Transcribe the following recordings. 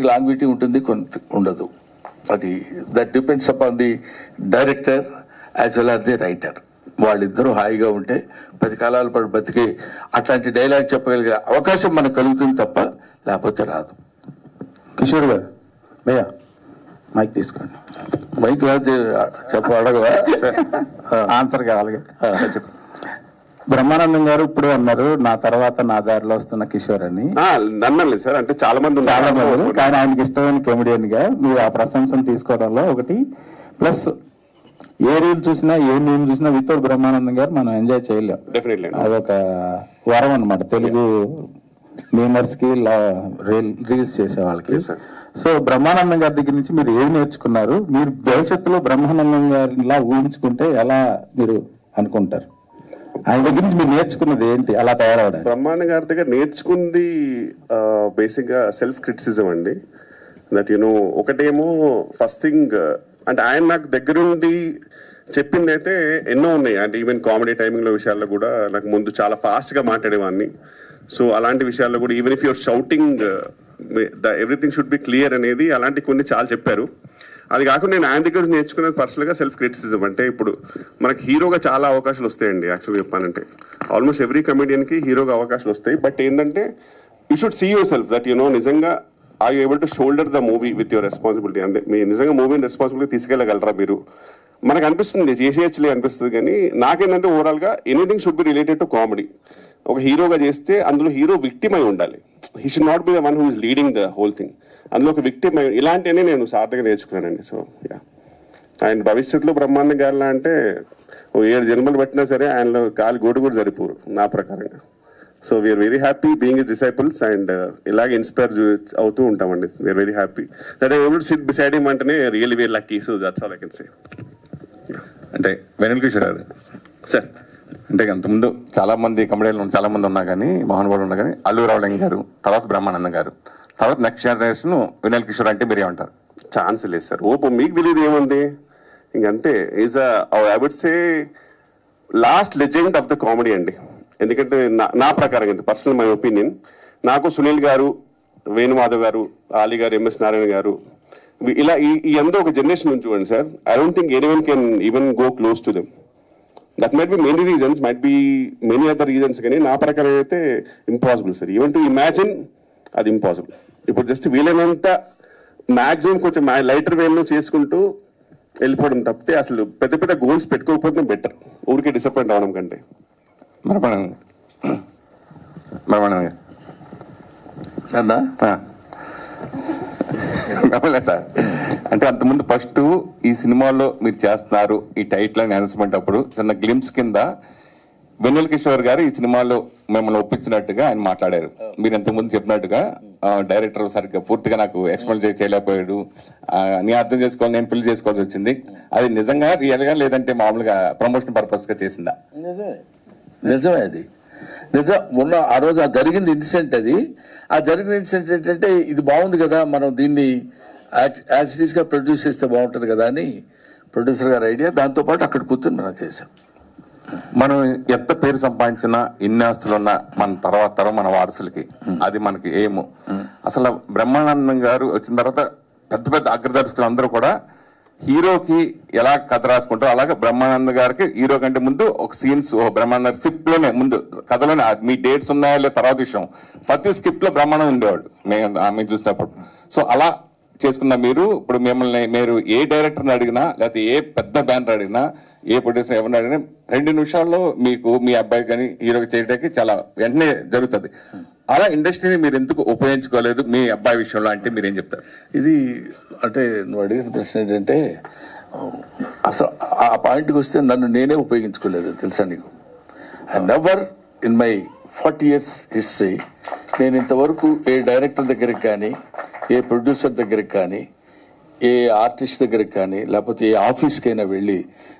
కొన్నిటికి లాంగ్విటీ ఉంటుంది, కొంత ఉండదు. అది that depends upon the director as well or the writer. వాళ్ళిద్దరూ హాయిగా ఉంటే 10 కాలాల పాటు బతికి అట్లాంటి డైలాగ్ చెప్పగలిగే అవకాశం మనకు కలుగుతుంది తప్ప లేకపోతే రాదు. కిషోర్ గారు, భయ్యా మైక్ తీసుకోండి. మైక్ రాదు అడగవా? ఆన్సర్ కావాలి. చెప్పు. బ్రహ్మానందం గారు ఇప్పుడు అన్నారు నా తర్వాత నా దారిలో వస్తున్న కిషోర్ అని. నన్నలేదు సార్, అంటే చాలా మంది కానీ ఆయనకి ఇష్టమైన కమెడియన్ గా మీరు ఆ ప్రశంసను తీసుకోవడంలో ఒకటి ప్లస్. ఏ రీల్ చూసినా ఏ మీమ్ చూసినా వితౌట్ బ్రహ్మానందం గారు మనం ఎంజాయ్ చేయలేం. డెఫినెట్లీ అదొక వరం అనమాట తెలుగు మీమర్స్ కి, రీల్స్ చేసే వాళ్ళకి. సో బ్రహ్మానందం గారి దగ్గర నుంచి మీరు ఏం నేర్చుకున్నారు? మీరు భవిష్యత్తులో బ్రహ్మానందం గారిలా ఊహించుకుంటే ఎలా మీరు అనుకుంటారు? ఆయన దగ్గర నుంచి మీరు నేర్చుకున్నది ఏంటి అలా తయారవడం? బ్రహ్మానంద గారి దగ్గర నేర్చుకుంది బేసిక్ గా సెల్ఫ్ క్రిటిసిజం అండి. దట్ యునో ఒకటేమో ఫస్ట్ థింగ్ అంటే ఆయన నాకు దగ్గరుండి చెప్పింది అయితే ఎన్నో ఉన్నాయి. అంటే ఈవెన్ కామెడీ టైమింగ్ లో విషయాల్లో కూడా నాకు ముందు చాలా ఫాస్ట్ గా మాట్లాడేవాడిని. సో అలాంటి విషయాల్లో కూడా even if your shouting everything should be clear అనేది అలాంటి కొన్ని చాలా చెప్పారు. అది కాకుండా నేను ఆయన దగ్గర నేర్చుకునేది పర్సనల్ గా సెల్ఫ్ క్రిటిసిజం. అంటే ఇప్పుడు మనకి హీరోగా చాలా అవకాశాలు వస్తాయండి. యాక్చువల్గా చెప్పానంటే ఆల్మోస్ట్ ఎవ్రీ కమెడియన్ కి హీరోగా అవకాశాలు వస్తాయి. బట్ ఏంటంటే you should see yourself that you know నిజంగా are you able to shoulder the movie with your responsibility. అంటే మీరు నిజంగా మూవీని రెస్పాన్సిబిలిటీ తీసుకెళ్ళగలరా మీరు? మనకు అనిపిస్తుంది చేసేయచ్చులే అనిపిస్తుంది, కానీ నాకేంటంటే ఓవరాల్ గా anything should be related to comedy. ఒక హీరోగా చేస్తే అందులో హీరో విక్టిమ్ అయి ఉండాలి. He should not be the one who is leading the whole thing. అందులో ఒక విక్టిమ్ అయి ఇలాంటివన్నీ నేను సార్థగా నేర్చుకున్నానండి. సో యా, ఆయన భవిష్యత్తులో బ్రహ్మాండం గారిలా అంటే 7 జన్మలు పట్టినా సరే ఆయనలో కాలి గోడు కూడా సరిపోరు నా ప్రకారంగా. So we are very happy being his disciples and ఇలాగే ఇన్స్పైర్ అవుతూ ఉంటామండి. We are very happy that I able to sit beside him అంటేనే really very lucky. So that's all I can say. అంటే కిషోర్ గారు సార్, అంటే అంతకుముందు చాలా మంది కమెడీలు చాలా మంది ఉన్నా కానీ మహానుభావులు ఉన్నా కానీ అల్లు రావులింగ గారు, తర్వాత బ్రహ్మానందం గారు, తర్వాత నెక్స్ట్ జనరేషన్ వెనల్ కిషోర్ అంటే మీరు ఏమంటారు? ఛాన్స్ లేదు సార్. ఓపో మీకు తెలియదు ఏముంది ఇంకంతే. Is I would say last legend of the comedy అండి. ఎందుకంటే నా ప్రకారం అంటే పర్సనల్ మై ఒపీనియన్, నాకు సునీల్ గారు, వేణుమాధవ్ గారు, ఆలీ గారు, ఎంఎస్ నారాయణ గారు, ఇలా ఈ అందరూ ఒక జనరేషన్ నుంచి చూడండి sir. I don't think anyone can even go close to them. That might be many reasons, might be many other reasons, కానీ నా ప్రకారం అయితే impossible sir. Even to imagine అది ఇంపాసిబుల్. ఇప్పుడు జస్ట్ వీలైనంత మ్యాక్సిమం కొంచెం లైటర్ వేలో చేసుకుంటూ వెళ్ళిపోవడం తప్పితే అసలు పెద్ద పెద్ద గోల్స్ పెట్టుకోకపోతే బెటర్, ఊరికే డిసప్పాయింట్ అవడం కంటే. సార్ అంటే అంతకుముందు ఫస్ట్ ఈ సినిమాలో మీరు చేస్తున్నారు ఈ టైటిల్ అని అనౌన్స్మెంట్ అప్పుడు చిన్న గ్లిమ్స్ కింద వెన్నెల కిషోర్ గారు ఈ సినిమాలో మిమ్మల్ని ఒప్పించినట్టుగా ఆయన మాట్లాడారు. మీరు ఇంతకుముందు చెప్పినట్టుగా డైరెక్టర్ సరిగ్గా పూర్తిగా నాకు ఎక్స్ప్లెయిన్ చేయలేకపోయాడు, నేను అర్థం చేసుకోవాలి, నేను ఫిల్ చేసుకోవాల్సి వచ్చింది. అది నిజంగా రియల్ గా లేదంటే మామూలుగా ప్రమోషన్ పర్పస్ గా చేసిందా? నిజమే అది నిజం. మొన్న ఆ రోజు ఆ జరిగింది ఇన్సిడెంట్, అది ఆ జరిగిన ఇన్సిడెంట్ ఏంటంటే ఇది బాగుంది కదా, మనం దీన్ని యాజ్ ఇట్ ఈస్ గా ప్రొడ్యూస్ చేస్తే బాగుంటుంది కదా అని ప్రొడ్యూసర్ గారి ఐడియా. దాంతోపాటు అక్కడ కూర్చొని మనం చేసాం. మనం ఎంత పేరు సంపాదించినా ఎన్ని ఆస్తులున్నా మన తర్వాత తరం మన వారసులకి అది మనకి ఏమో. అసలు బ్రహ్మానందం గారు వచ్చిన తర్వాత పెద్ద పెద్ద అగ్రదర్శకులు అందరూ కూడా హీరోకి ఎలా కథ రాసుకుంటారో అలాగే బ్రహ్మానంద గారికి హీరో కంటే ముందు ఒక సీన్స్ బ్రహ్మానంద స్క్రిప్ట్ లోనే ముందు కథలోనే మీ డేట్స్ ఉన్నాయో తర్వాత విషయం ప్రతి స్క్రిప్ట్ లో బ్రహ్మానందం ఉండేవాడు మేము చూసినప్పుడు. సో అలా చేసుకున్న మీరు ఇప్పుడు మిమ్మల్ని మీరు ఏ డైరెక్టర్ని అడిగినా లేకపోతే ఏ పెద్ద బ్యానర్ అడిగినా ఏ ప్రొడ్యూసర్ ఎవరిని అడిగినా 2 నిమిషాల్లో మీకు మీ అబ్బాయి కానీ హీరోకి చేయడానికి చాలా వెంటనే జరుగుతుంది. అలా ఇండస్ట్రీని మీరు ఎందుకు ఉపయోగించుకోలేదు మీ అబ్బాయి విషయంలో అంటే మీరేం చెప్తారు? ఇది అంటే నువ్వు అడిగిన ప్రశ్న ఏంటంటే అసలు ఆ పాయింట్కి వస్తే నన్ను నేనే ఉపయోగించుకోలేదు తెలుసా నీకు. I never in my 40 years history నేను ఇంతవరకు ఏ డైరెక్టర్ దగ్గరికి కానీ ఏ ప్రొడ్యూసర్ దగ్గరికి కానీ ఏ ఆర్టిస్ట్ దగ్గరికి కానీ లేకపోతే ఏ ఆఫీస్కైనా వెళ్ళి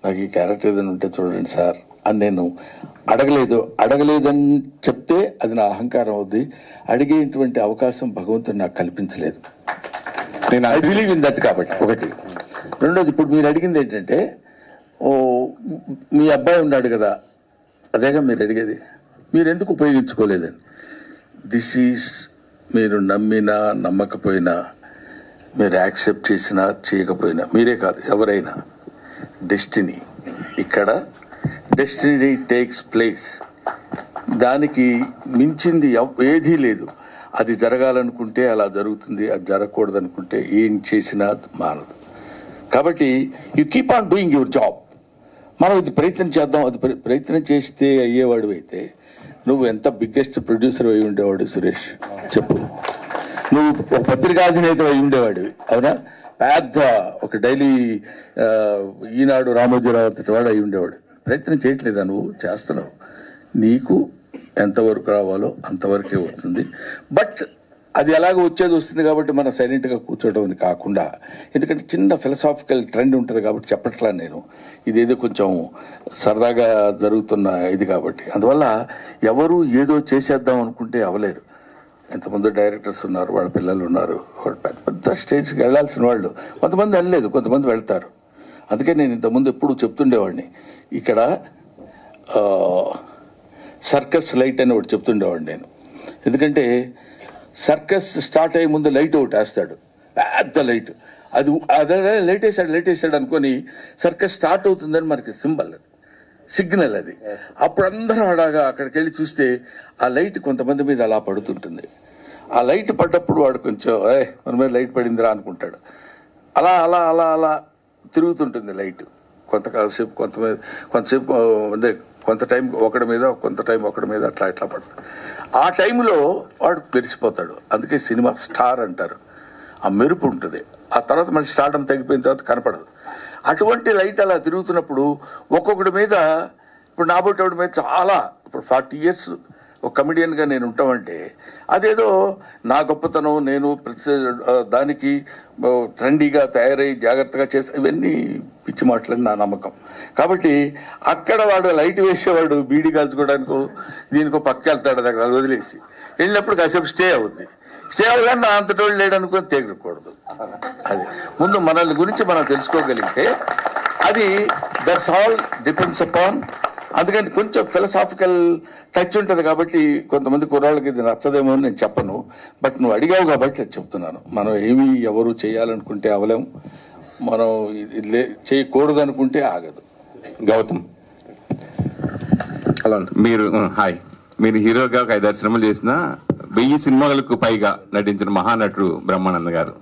నాకు ఈ క్యారెక్టర్ ఏదైనా ఉంటే చూడండి సార్ అని నేను అడగలేదని చెప్తే అది నా అహంకారం అవుద్ది. అడిగేటువంటి అవకాశం భగవంతుడు నాకు కల్పించలేదు. నేను ఐ బిలీవ్ ఇన్ దట్ కాబట్టి ఒకటి. రెండోది ఇప్పుడు మీరు అడిగింది ఏంటంటే మీ అబ్బాయి ఉన్నాడు కదా, అదేగా మీరు అడిగేది, మీరు ఎందుకు ఉపయోగించుకోలేదని. దిస్ ఈజ్ మీరు నమ్మినా నమ్మకపోయినా మీరు యాక్సెప్ట్ చేసినా చేయకపోయినా, మీరే కాదు ఎవరైనా, డెస్టినీ, ఇక్కడ డెస్టినీ టేక్స్ ప్లేస్. దానికి మించింది ఏదీ లేదు. అది జరగాలనుకుంటే అలా జరుగుతుంది, అది జరగకూడదు అనుకుంటే ఏం చేసినా మానదు. కాబట్టి you keep on doing your job. మనం ఇది ప్రయత్నం చేద్దాం, అది ప్రయత్నం చేస్తే అయ్యేవాడు అయితే నువ్వు ఎంత బిగ్గెస్ట్ ప్రొడ్యూసర్ అయి ఉండేవాడు సురేష్ చెప్పు. నువ్వు ఒక పత్రికాధినేత అయి ఉండేవాడివి, అవునా? పెద్ద ఒక డైలీ ఈనాడు రామోజీరావు అంతటి వాడు అయి ఉండేవాడు. ప్రయత్నం చేయట్లేదా? నువ్వు చేస్తున్నావు. నీకు ఎంతవరకు రావాలో అంతవరకే వస్తుంది. బట్ అది ఎలాగో వచ్చేది వస్తుంది కాబట్టి మనం సైలెంట్గా కూర్చోవడం అని కాకుండా, ఎందుకంటే చిన్న ఫిలసాఫికల్ ట్రెండ్ ఉంటుంది కాబట్టి చెప్పట్లా నేను, ఇదేదో కొంచెం సరదాగా జరుగుతున్న ఇది కాబట్టి. అందువల్ల ఎవరు ఏదో చేసేద్దాం అనుకుంటే అవలేరు. ఎంతమంది డైరెక్టర్స్ ఉన్నారు, వాళ్ళ పిల్లలు ఉన్నారు, వాళ్ళు పెద్ద పెద్ద స్టేజ్కి వెళ్ళాల్సిన వాళ్ళు. కొంతమంది వెళ్ళలేదు, కొంతమంది వెళ్తారు. అందుకే నేను ఇంతకుముందు ఎప్పుడు చెప్తుండేవాడిని, ఇక్కడ సర్కస్ లైట్ అని ఒకటి చెప్తుండేవాడిని నేను. ఎందుకంటే సర్కస్ స్టార్ట్ అయ్యే ముందు లైట్ ఒకటి వేస్తాడు, పెద్ద లైట్. అది అదే లైట్ వేసాడు అనుకొని సర్కస్ స్టార్ట్ అవుతుందని మనకి సింబల్, అది సిగ్నల్. అది అప్పుడు అందరూ అలాగా అక్కడికి వెళ్ళి చూస్తే ఆ లైట్ కొంతమంది మీద అలా పడుతుంటుంది. ఆ లైట్ పడ్డప్పుడు వాడు కొంచెం మన మీద లైట్ పడిందిరా అనుకుంటాడు. అలా అలా అలా అలా తిరుగుతుంటుంది లైట్ కొంతసేపు, కొంతసేపు అంటే కొంత టైం ఒకటి మీద, కొంత టైం ఒకటి మీద, అట్లా ఇట్లా పడుతుంది. ఆ టైంలో వాడు మెరిసిపోతాడు. అందుకే సినిమా స్టార్ అంటారు. ఆ మెరుపు ఉంటుంది. ఆ తర్వాత మళ్ళీ స్టార్డమ్ తగ్గిపోయిన తర్వాత కనపడదు. అటువంటి లైట్ అలా తిరుగుతున్నప్పుడు ఒక్కొక్కడి మీద, ఇప్పుడు నాబోటోడి మీద చాలా, ఇప్పుడు 40 years ఒక కమెడియన్గా నేను ఉంటామంటే అదేదో నా గొప్పతనం, నేను ప్రతి దానికి ట్రెండీగా తయారై జాగ్రత్తగా చేస్తా, ఇవన్నీ పిచ్చి మాటలని నా నమ్మకం. కాబట్టి అక్కడ వాడు లైట్ వేసేవాడు బీడీ కాల్చుకోవడానికో దీనికో పక్క వెళ్తాడు, దగ్గర అది వదిలేసి వెళ్ళినప్పుడు కాసేపు స్టే అవుద్ది. స్టే అవ్వగానే నా అంతటోళ్ళు లేడనుకొని తెగకూడదు. అది ముందు మనల్ని గురించి మనం తెలుసుకోగలిగితే అది దట్స్ ఆల్ డిపెండ్స్ అపాన్. అందుకని కొంచెం ఫిలసాఫికల్ టచ్ ఉంటుంది కాబట్టి కొంతమంది కుర్రాళ్ళకి ఇది నచ్చదేమో అని నేను చెప్పను. బట్ నువ్వు అడిగావు కాబట్టి అది చెప్తున్నాను. మనం ఏమీ ఎవరు చేయాలనుకుంటే అవలేము, మనం చేయకూడదు అనుకుంటే ఆగదు. గౌతమ్, హలో. మీరు హీరోగా ఒక 5-6 సినిమాలు చేసిన 1000 సినిమాలకు పైగా నటించిన మహానటుడు బ్రహ్మానంద గారు.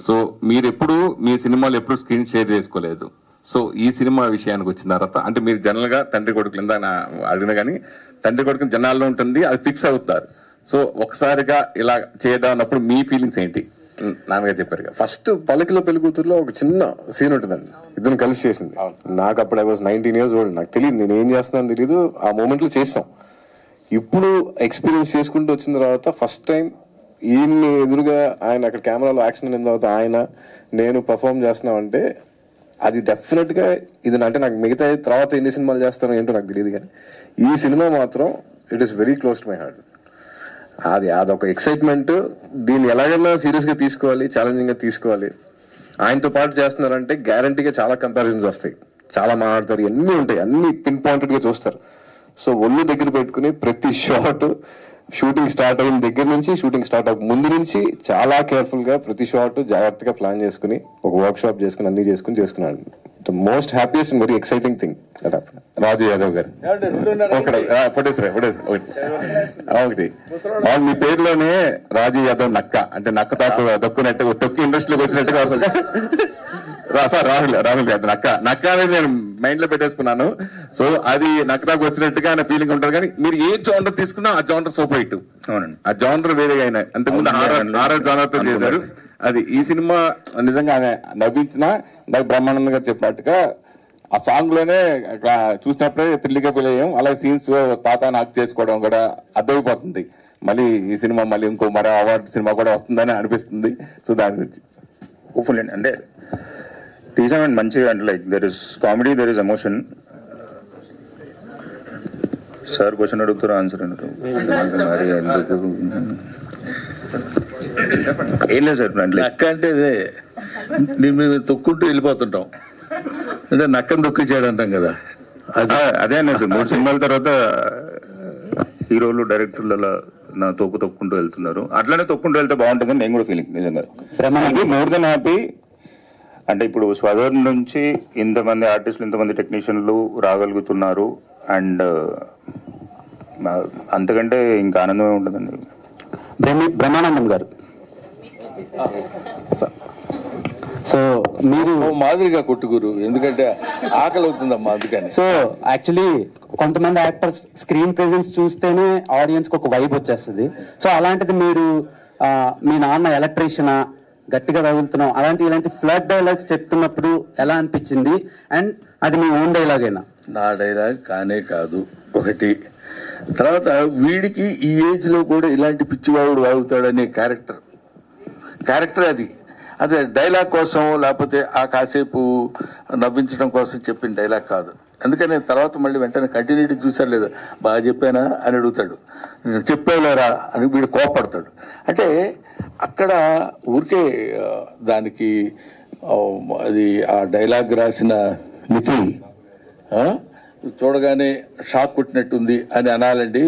సో మీరు ఎప్పుడు మీ సినిమాలు ఎప్పుడు స్క్రీన్ షేర్ చేసుకోలేదు. సో ఈ సినిమా విషయానికి వచ్చిన తర్వాత, అంటే మీరు జనరల్ గా తండ్రి కొడుకులు అడిగినా కానీ తండ్రి కొడుకుని జనాల్లో ఉంటుంది, అది ఫిక్స్ అవుతారు. సో ఒకసారిగా ఇలా చేద్దాం అన్నప్పుడు మీ ఫీలింగ్స్ ఏంటి? నాన్నగారు చెప్పారు కదా, ఫస్ట్ పల్లకిలో పెళ్లి కూతురులో ఒక చిన్న సీన్ ఉంటుందండి, ఇద్దరు కలిసి చేసింది. నాకు అప్పుడు I was 19 years old, నాకు తెలియదు నేను ఏం చేస్తున్నాను తెలియదు. ఆ మూమెంట్ లో చేసాం. ఇప్పుడు ఎక్స్పీరియన్స్ చేసుకుంటూ వచ్చిన తర్వాత ఫస్ట్ టైం ఈయన్ని ఎదురుగా ఆయన అక్కడ కెమెరాలో యాక్షన్ అయిన తర్వాత ఆయన నేను పర్ఫామ్ చేస్తున్నామంటే అది డెఫినెట్ గా ఇది. అంటే నాకు మిగతా తర్వాత ఎన్ని సినిమాలు చేస్తానో ఏంటో నాకు తెలియదు, కానీ ఈ సినిమా మాత్రం it is very close to my heart. అదొక ఎక్సైట్మెంట్. దీన్ని ఎలాగైనా సీరియస్ గా తీసుకోవాలి, ఛాలెంజింగ్ గా తీసుకోవాలి. ఆయనతో పాటు చేస్తున్నారంటే గ్యారంటీగా చాలా కంపారిజన్స్ వస్తాయి, చాలా మాట్లాడతారు, అన్నీ ఉంటాయి, అన్ని పిన్ పాయింటెడ్ గా చూస్తారు. సో ఒళ్ళు దగ్గర పెట్టుకుని ప్రతి షాట్ షూటింగ్ స్టార్ట్ అయిన దగ్గర నుంచి షూటింగ్ స్టార్ట్ అవ్వక ముందు నుంచి చాలా కేర్ఫుల్ గా ప్రతి షాట్ జాగ్రత్తగా ప్లాన్ చేసుకుని ఒక వర్క్ షాప్ చేసుకుని అన్ని చేసుకున్నాడు. The most happiest and very exciting thing. Raju Yadav garu ఒకటి మీ పేరులోనే రాజు యాదవ్ నక్క, అంటే నక్క దొక్కునట్టు తొక్కి ఇండస్ట్రీలోకి వచ్చినట్టుగా సార్ రాహుల్ యాదవ్ నక్క అనేది నేను మైండ్ లో పెట్టేసుకున్నాను. సో అది నక్కదాకు వచ్చినట్టుగా ఆయన ఫీలింగ్ ఉంటుంది. కానీ మీరు ఏ జోనర్ తీసుకున్నా ఆ జోనర్ సూపర్ హిట్. ఆ జోనర్ వేరేగా అయినా అంతకుముందు హారర్ జోనర్ తో చేశారు. అది ఈ సినిమా నిజంగా నవ్వించిన నాకు బ్రహ్మానంద గారు చెప్పినట్టుగా ఆ సాంగ్ లోనే చూసినప్పుడే థ్రిల్గా ఫీల్ అయ్యాం. అలాగే సీన్స్ తాత నాకు చేసుకోవడం కూడా అర్థమైపోతుంది. మళ్ళీ ఈ సినిమా మళ్ళీ ఇంకో మరో అవార్డు సినిమా కూడా వస్తుందని అనిపిస్తుంది. సో దాని గురించి హోప్ఫుల్ అంటే తీసామండి మంచిగా. అంటే like there is comedy, there is emotion. Sir question అడుగుతారు, ఆన్సర్ మరి ఎందుకు ఏం లేదు సార్. అంటే నక్క అంటే మేము తొక్కుంటూ వెళ్ళిపోతుంటాం, అంటే నక్కను తొక్కించాడు అంటాం కదా, అదే అన్నారు సార్. 3 సినిమాల తర్వాత హీరోలు డైరెక్టర్లు అలా తొక్కుంటూ వెళ్తున్నారు. అట్లానే తొక్కుంటూ వెళ్తే బాగుంటుందని నేను కూడా ఫీలింగ్ నిజంగా. More than happy. అంటే ఇప్పుడు స్వదర్ నుంచి ఇంతమంది ఆర్టిస్టులు, ఇంతమంది టెక్నీషియన్లు రాగలుగుతున్నారు. అండ్ అంతకంటే ఇంకా ఆనందమే ఉంటుందండి. బ్రహ్మానందం గారు, సో మీరు మాదిరిగా కొట్టుకురు, ఎందుకంటే ఆకలి అవుతుందమ్మా అందుకని. సో యాక్చువల్లీ కొంతమంది యాక్టర్స్ స్క్రీన్ ప్రెజెన్స్ చూస్తేనే ఆడియన్స్ కి ఒక వైబ్ వచ్చేస్తుంది. సో అలాంటిది మీరు మీ నాన్న ఎలక్ట్రీషియనా, గట్టిగా తగులుతున్నాం, ఇలాంటి ఫ్లడ్ డైలాగ్స్ చెప్తున్నప్పుడు ఎలా అనిపించింది? అండ్ అది మీ ఓన్ డైలాగేనా? నా డైలాగ్ కానే కాదు ఒకటి. తర్వాత వీడికి ఈ ఏజ్ లో కూడా ఇలాంటి పిచ్చివాడు వాగుతాడనే క్యారెక్టర్ అది. అదే డైలాగ్ కోసం లేకపోతే ఆ కాసేపు నవ్వించడం కోసం చెప్పిన డైలాగ్ కాదు. అందుకని తర్వాత మళ్ళీ వెంటనే కంటిన్యూటీ చూసారు లేదా, బాగా చెప్పానా అని అడుగుతాడు, చెప్పేలేరా అని వీడు కోపడతాడు. అంటే అక్కడ ఊరికే దానికి అది ఆ డైలాగ్ రాసిన నిఖిల్ చూడగానే షాక్ కొట్టినట్టుంది అని అనాలండి.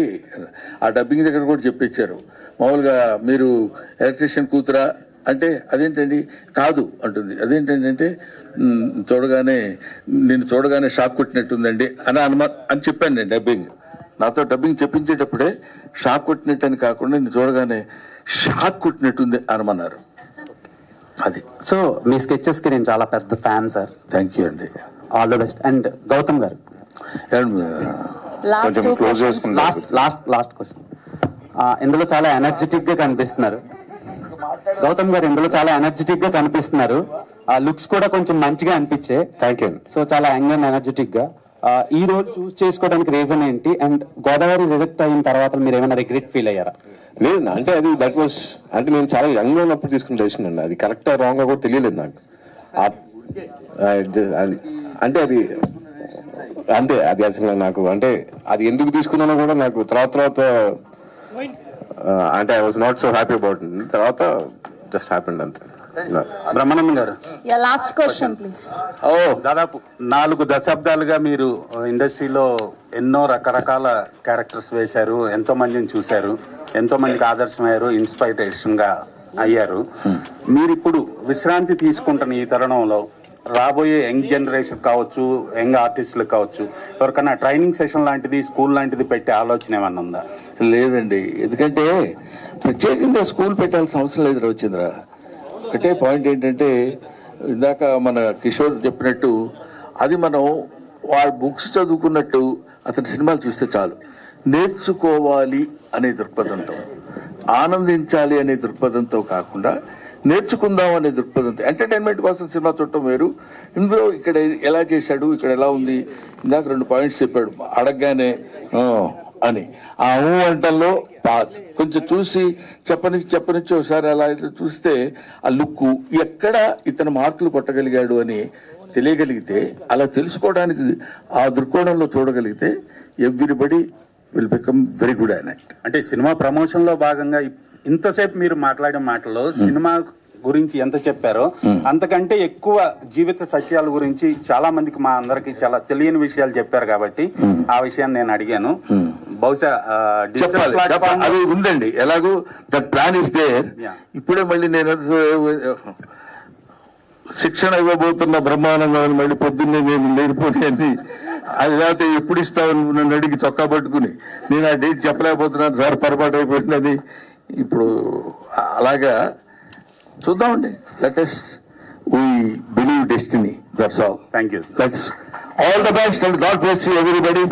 ఆ డబ్బింగ్ దగ్గర కూడా చెప్పించారు. మామూలుగా మీరు ఎలక్ట్రీషియన్ కూతురా అంటే అదేంటండి కాదు అంటుంది. అదేంటండి అంటే నిన్ను చూడగానే షాక్ కొట్టినట్టుందండి అని చెప్పాను నేను. నాతో డబ్బింగ్ చెప్పించేటప్పుడే షాక్ కొట్టినట్టు అని కాకుండా నిన్ను చూడగానే షాక్ కొట్టినట్టుంది అనమన్నారు. అది. సో మీ స్కెచెస్ కి నేను చాలా పెద్ద ఫ్యాన్ సార్. థ్యాంక్ యూ అండి. All the best. And Gautam గారు, లాస్ట్ క్వశ్చన్. ఇందులో చాలా ఎనర్జెటిక్ గా కనిపిస్తున్నారు. గౌతమ్ గారు ఇందులో చాలా ఎనర్జెటిక్ గా కనిపిస్తున్నారు. ఆ లుక్స్ కూడా కొంచెం మంచిగా అనిపించే. Thank you. సో చాలా యంగ్ అండ్ ఎనర్జెటిక్ గా. ఈ రోల్ చూస్ చేసుకోవడానికి రీజన్ ఏంటి? అండ్ గోదావరి రిజెక్ట్ అయిన తర్వాత మీరు ఏమైనా రిగ్రెట్ ఫీల్ అయ్యారా? లేదు, అంటే అది దట్ వాస్, అంటే నేను చాలా యంగ్ గా ఉన్నప్పుడు తీసుకున్న డెసిషన్ అండి. అది కరెక్ట్ రాంగ్ కూడా తెలియలేదు నాకు. అంటే అది అంతే. అది అసలు నాకు అంటే అది ఎందుకు తీసుకున్నానో కూడా నాకు తర్వాత అంటే I was not so happy about it. తర్వాత జస్ట్ హ్యాపెండ్ అంతే. బ్రహ్మానందం గారు, లాస్ట్ క్వశ్చన్ ప్లీజ్. దాదాపు 4 దశాబ్దాలుగా మీరు ఇండస్ట్రీలో ఎన్నో రకరకాల క్యారెక్టర్స్ వేశారు, ఎంతో మందిని చూశారు, ఎంతో మందికి ఆదర్శమయ్యారు, ఇన్స్పైరేషన్ గా అయ్యారు. మీరు ఇప్పుడు విశ్రాంతి తీసుకుంటున్న ఈ తరుణంలో రాబోయే యంగ్ జనరేషన్ కావచ్చు, యంగ్ ఆర్టిస్టులు కావచ్చు, ఎవరికైనా ట్రైనింగ్ సెషన్ లాంటిది, స్కూల్ లాంటిది పెట్టే ఆలోచన ఏమన్నా ఉందా? లేదండి, ఎందుకంటే ప్రత్యేకంగా స్కూల్ పెట్టాల్సిన అవసరం లేదు రవిచంద్ర. ఒకటే పాయింట్ ఏంటంటే ఇందాక మన కిషోర్ చెప్పినట్టు అది మనం వాళ్ళ బుక్స్ చదువుకున్నట్టు అతని సినిమాలు చూస్తే చాలు. నేర్చుకోవాలి అనే దృక్పథంతో, ఆనందించాలి అనే దృక్పథంతో కాకుండా నేర్చుకుందాం అనే దృక్పథంతో, ఎంటర్టైన్మెంట్ కోసం సినిమా చూడటం వేరు. ఇందులో ఇక్కడ ఎలా చేశాడు, ఇక్కడ ఎలా ఉంది, ఇందాక 2 పాయింట్స్ చెప్పాడు, అడగగానే అని ఆ వంటల్లో పాస్ కొంచెం చూసి చెప్పనిచ్చి ఒకసారి అలా చూస్తే ఆ లుక్ ఎక్కడ ఇతను మార్కులు కొట్టగలిగాడు అని తెలియగలిగితే, అలా తెలుసుకోవడానికి ఆ దృక్కోణంలో చూడగలిగితే everybody will become very good an act. అంటే సినిమా ప్రమోషన్ లో భాగంగా ఇంతసేపు మీరు మాట్లాడే మాటల్లో సినిమా గురించి ఎంత చెప్పారో అంతకంటే ఎక్కువ జీవిత సత్యాల గురించి చాలా మందికి, మా అందరికి చాలా తెలియని విషయాలు చెప్పారు కాబట్టి ఆ విషయాన్ని నేను అడిగాను. బహుశా అది ఉందండి, ఎలాగో దట్ ప్లాన్ ఇస్ దేర్. ఇప్పుడే మళ్ళీ నేను శిక్షణ ఇవ్వబోతున్న బ్రహ్మానందం మళ్ళీ పొద్దున్నే నేను లేనిపోతే అది లేకపోతే ఎప్పుడు ఇస్తావు నన్ను అడిగి చొక్కా పట్టుకుని నేను ఆ డేట్ చెప్పలేకపోతున్నాను సార్, పొరపాటు అయిపోయిందని. ఇప్పుడు అలాగా చూద్దామండి. Let us we believe destiny, that's all. Thank you. Let's all the best and God bless you everybody.